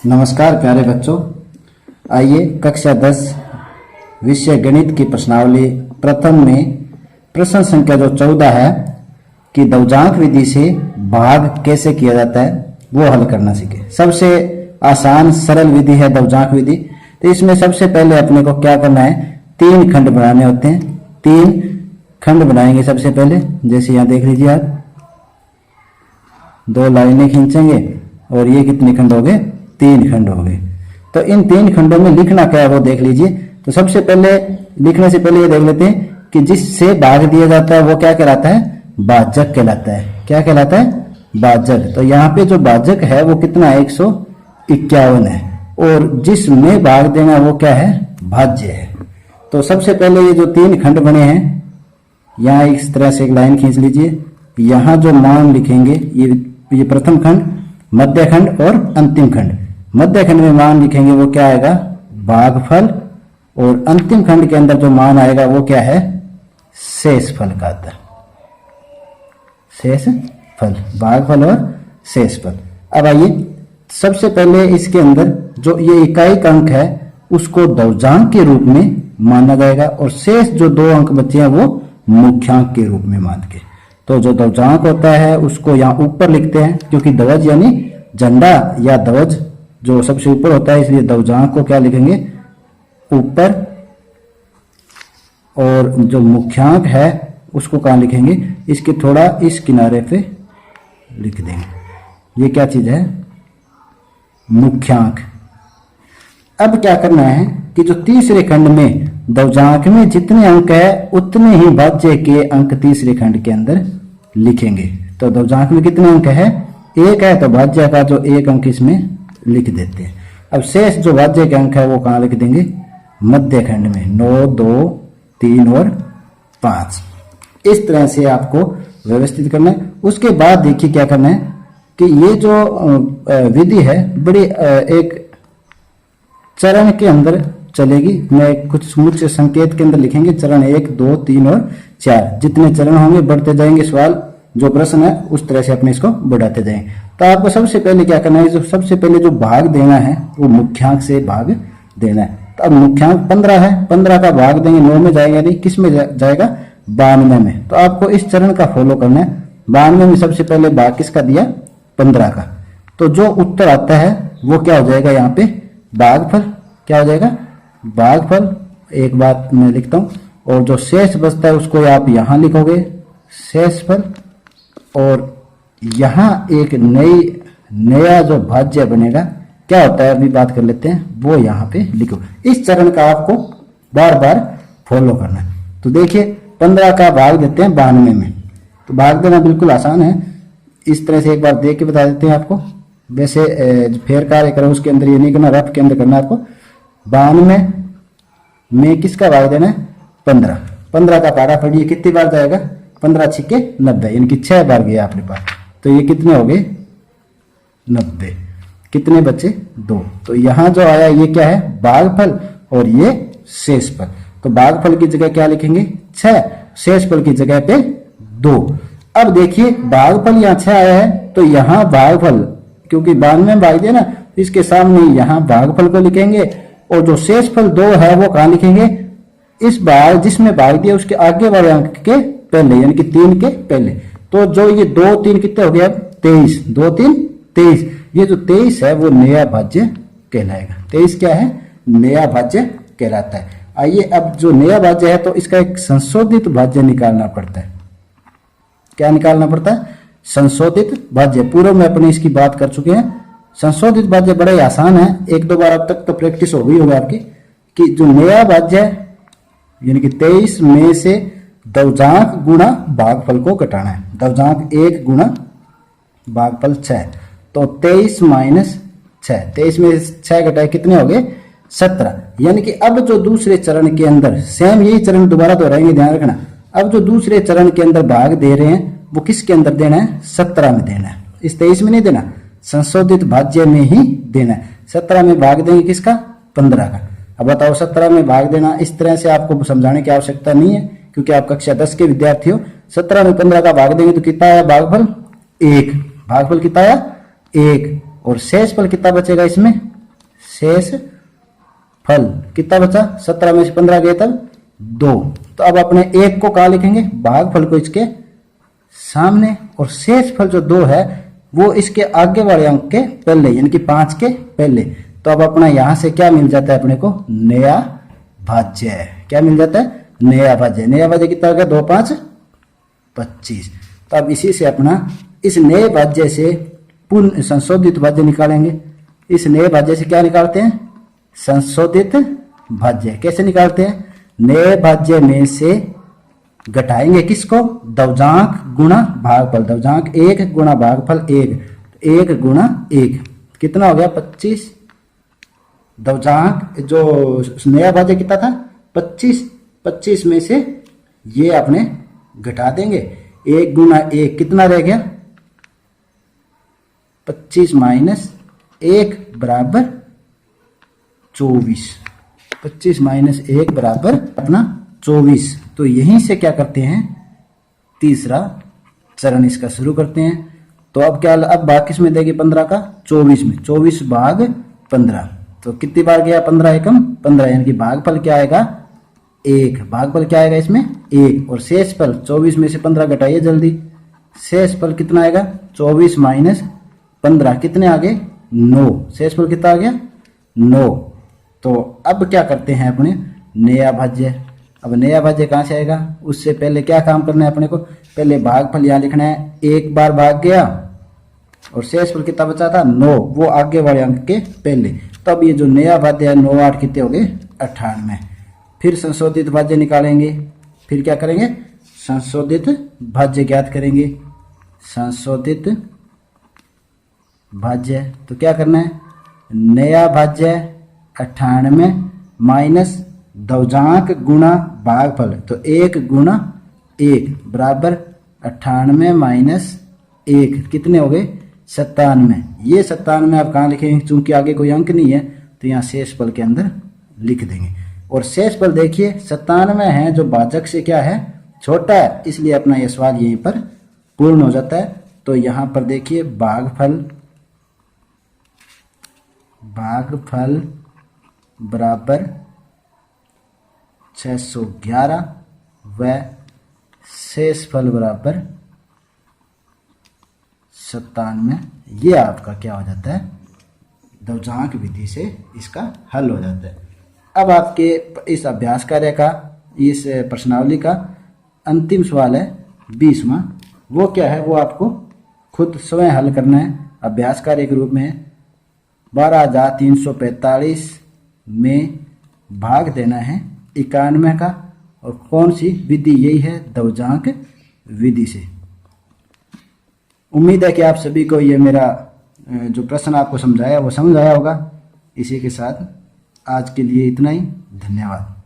नमस्कार प्यारे बच्चों, आइए कक्षा 10 विषय गणित की प्रश्नावली प्रथम में प्रश्न संख्या जो 14 है कि दवजांक विधि से भाग कैसे किया जाता है वो हल करना सीखे। सबसे आसान सरल विधि है दवजांक विधि। तो इसमें सबसे पहले अपने को क्या करना है, 3 खंड बनाने होते हैं। 3 खंड बनाएंगे सबसे पहले, जैसे यहाँ देख लीजिए आप, 2 लाइनें खींचेंगे और ये कितने खंड हो गए, 3 खंड हो गए। तो इन 3 खंडों में लिखना क्या है वो देख लीजिए। तो सबसे पहले लिखने से पहले ये देख लेते हैं कि जिससे भाग दिया जाता है वो क्या कहलाता है, भाजक कहलाता है। क्या कहलाता है, भाजक। तो यहाँ पे जो भाजक है वो कितना है, 151 है, और जिसमें भाग देना वो क्या है, भाज्य है। तो सबसे पहले ये जो 3 खंड बने हैं, यहाँ इस तरह से एक लाइन खींच लीजिए। यहाँ जो मान लिखेंगे ये प्रथम खंड, मध्य खंड और अंतिम खंड। मध्य खंड में मान लिखेंगे वो क्या आएगा, भागफल, और अंतिम खंड के अंदर जो मान आएगा वो क्या है, शेषफल का आता है। शेषफल, भागफल और शेषफल। अब आइए सबसे पहले इसके अंदर जो ये इकाई अंक है उसको दवजांक के रूप में माना जाएगा, और शेष जो 2 अंक बचे हैं वो मुख्यांक के रूप में मान के। तो जो दवजांक होता है उसको यहाँ ऊपर लिखते हैं, क्योंकि ध्वज यानी झंडा या ध्वज जो सबसे ऊपर होता है, इसलिए दवजांक को क्या लिखेंगे, ऊपर, और जो मुख्यांक है उसको कहाँ लिखेंगे, इसके थोड़ा इस किनारे पे लिख देंगे। ये क्या चीज है, मुख्यांक। अब क्या करना है कि जो तीसरे खंड में दवजांक में जितने अंक है उतने ही भाज्य के अंक तीसरे खंड के अंदर लिखेंगे। तो दवजांक में कितने अंक है, 1 है, तो भाज्य का जो 1 अंक इसमें लिख देते हैं। अब शेष जो भाज्य के अंक है वो कहाँ लिख देंगे, मध्य खंड में, 9, 2, 3 और 5। इस तरह से आपको व्यवस्थित करना है। उसके बाद देखिए क्या करना है कि ये जो विधि है बड़ी एक चरण के अंदर चलेगी। मैं कुछ मुख्य संकेत के अंदर लिखेंगे, चरण 1, 2, 3 और 4। जितने चरण होंगे बढ़ते जाएंगे, सवाल जो प्रश्न है उस तरह से अपने इसको बढ़ाते जाएंगे। तो आपको सबसे पहले क्या करना है, जो सबसे पहले जो भाग देना है वो मुख्यांक से भाग देना है। तो अब मुख्यांक 15 है, 15 का भाग देंगे 9 में जाएगा, नहीं किस में जाएगा, 92 में। तो आपको इस चरण का फॉलो करना है। 92 में सबसे पहले भाग किसका दिया, 15 का। तो जो उत्तर आता है वो क्या हो जाएगा, यहाँ पे भागफल क्या हो जाएगा, भागफल। एक बात मैं लिखता हूं, और जो शेष बचता है उसको आप यहां लिखोगे, शेषफल, और यहां एक नया जो भाज्य बनेगा, क्या होता है अभी बात कर लेते हैं, वो यहां पे लिखो। इस चरण का आपको बार बार फॉलो करना है। तो देखिए 15 का भाग देते हैं 92 में, तो भाग देना बिल्कुल आसान है। इस तरह से एक बार देख के बता देते हैं आपको। वैसे फेर कार्य करो उसके अंदर ये नहीं करना, रफ के अंदर करना आपको। 92 में किसका भाग देना है, 15। 15 का पारा पढ़िए कितनी बार जाएगा, 15 छिके 90, यानी कि 6 बार गया आपके पास। तो ये कितने हो गए, 90। कितने बचे, 2। तो यहां जो आया ये क्या है, भागफल, और ये शेषफल। तो भागफल की जगह क्या लिखेंगे, 6, शेषफल की जगह पे 2। अब देखिए भागफल यहाँ 6 आया है, तो यहाँ भागफल, क्योंकि 92 में भाग दिया ना, इसके सामने यहाँ भागफल को लिखेंगे, और जो शेषफल 2 है वो कहाँ लिखेंगे, इस भाग जिसमें भाग दिया उसके आगे वाले अंक के पहले, यानी कि 3 के पहले। तो जो ये 2, 3 कितने हो गए, अब 23, 2, 3, 23। ये जो 23 है वो नया भाज्य कहलाएगा। 23 क्या है, नया भाज्य कहलाता है। आइए अब जो नया भाज्य है तो इसका एक संशोधित भाज्य निकालना पड़ता है। क्या निकालना पड़ता है, संशोधित भाज्य। पूर्व में अपने इसकी बात कर चुके हैं। संशोधित भाज्य बड़ा ही आसान है, 1-2 बार अब तक तो प्रैक्टिस हो गई होगी आपकी, कि जो नया भाज्य यानी कि 23 में से दवजांक गुणा भागफल को घटाना है। दवजांक 1 गुणा भागफल 6, तो 23 माइनस 6, 23 में 6 घटाए कितने हो गए, 17। यानी कि अब जो दूसरे चरण के अंदर, सेम यही चरण दोबारा दोहराएंगे, ध्यान रखना। अब जो दूसरे चरण के अंदर भाग दे रहे हैं वो किसके अंदर देना है, 17 में देना है। इस 23 में नहीं देना, संशोधित भाज्य में ही देना है। 17 में भाग देंगे किसका, 15 का। अब बताओ 17 में भाग देना, इस तरह से आपको समझाने की आवश्यकता नहीं है, क्योंकि आप कक्षा 10 के विद्यार्थी हो। 17 में 15 का भाग देंगे तो कितना आया भागफल, 1। भागफल कितना आया, 1। और शेषफल कितना बचेगा इसमें, शेष फल कितना बचा, 17 में से 15 गए तब 2। तो अब अपने 1 को कहाँ लिखेंगे, भागफल को इसके सामने, और शेष फल जो 2 है वो इसके आगे वाले अंक के पहले, यानी कि 5 के पहले। तो अब अपना यहां से क्या मिल जाता है अपने को, नया भाज्य। क्या मिल जाता है, नया भाज्य। नया भाज्य कितना हो गया, 2 5 25। तो अब इसी से अपना इस नए भाज्य से पूर्ण संशोधित भाज्य निकालेंगे। इस नए भाज्य से क्या निकालते हैं, संशोधित भाज्य। कैसे निकालते हैं, नए भाज्य में से घटाएंगे किसको, दवजांक गुणा भागफल। दवजांक 1 गुणा भागफल 1, 1 गुणा 1 कितना हो गया 25। दवजांक जो नया भाज्य कितना था 25, 25 में से ये अपने घटा देंगे। 1 गुणा 1 कितना रह गया 25 माइनस 1 बराबर 24। 25 माइनस 1 बराबर अपना 24। तो यहीं से क्या करते हैं, तीसरा चरण इसका शुरू करते हैं। तो अब क्या, अब भाग किस में देगी 15 का, 24 में। 24 भाग 15, तो कितनी बार गया 15 एकम 15, यानी कि भागफल क्या आएगा 1। भागफल क्या आएगा इसमें 1, और शेष फल 24 में से 15 घटाइए जल्दी। शेष फल कितना आएगा 24 माइनस 15 कितने आ गए 9। शेष फल कितना आ गया 9। तो अब क्या करते हैं अपने नया भाज्य। अब नया भाज्य कहाँ से आएगा, उससे पहले क्या काम करना है अपने को, पहले भागफल यहाँ लिखना है। 1 बार भाग गया और शेष फल कितना बचा था 9, वो आगे वाले अंक के पहले। तब ये जो नया भाज्य है 9 8 कितने हो गए 98। फिर संशोधित भाज्य निकालेंगे। फिर क्या करेंगे, संशोधित भाज्य ज्ञात करेंगे। संशोधित भाज्य तो क्या करना है, नया भाज्य 98 माइनस दवजांक गुणा भागफल, तो 1 गुणा 1 बराबर 98 माइनस 1 कितने हो गए 97। ये 97 आप कहाँ लिखेंगे, चूंकि आगे कोई अंक नहीं है तो यहाँ शेष फल के अंदर लिख देंगे। और शेष फल देखिए 97 है, जो भाजक से क्या है छोटा है, इसलिए अपना ये सवाल यहीं पर पूर्ण हो जाता है। तो यहाँ पर देखिए भागफल बराबर 611 व शेष फल बराबर 97। ये आपका क्या हो जाता है, दवजांक विधि से इसका हल हो जाता है। अब आपके इस अभ्यास कार्य का, इस प्रश्नावली का अंतिम सवाल है 20वां। वो क्या है, वो आपको खुद स्वयं हल करना है। अभ्यास कार्य के रूप में 12,345 में भाग देना है 91 का, और कौन सी विधि, यही है दवजांक विधि से। उम्मीद है कि आप सभी को ये मेरा जो प्रश्न आपको समझाया वो समझ आया होगा। इसी के साथ आज के लिए इतना ही, धन्यवाद।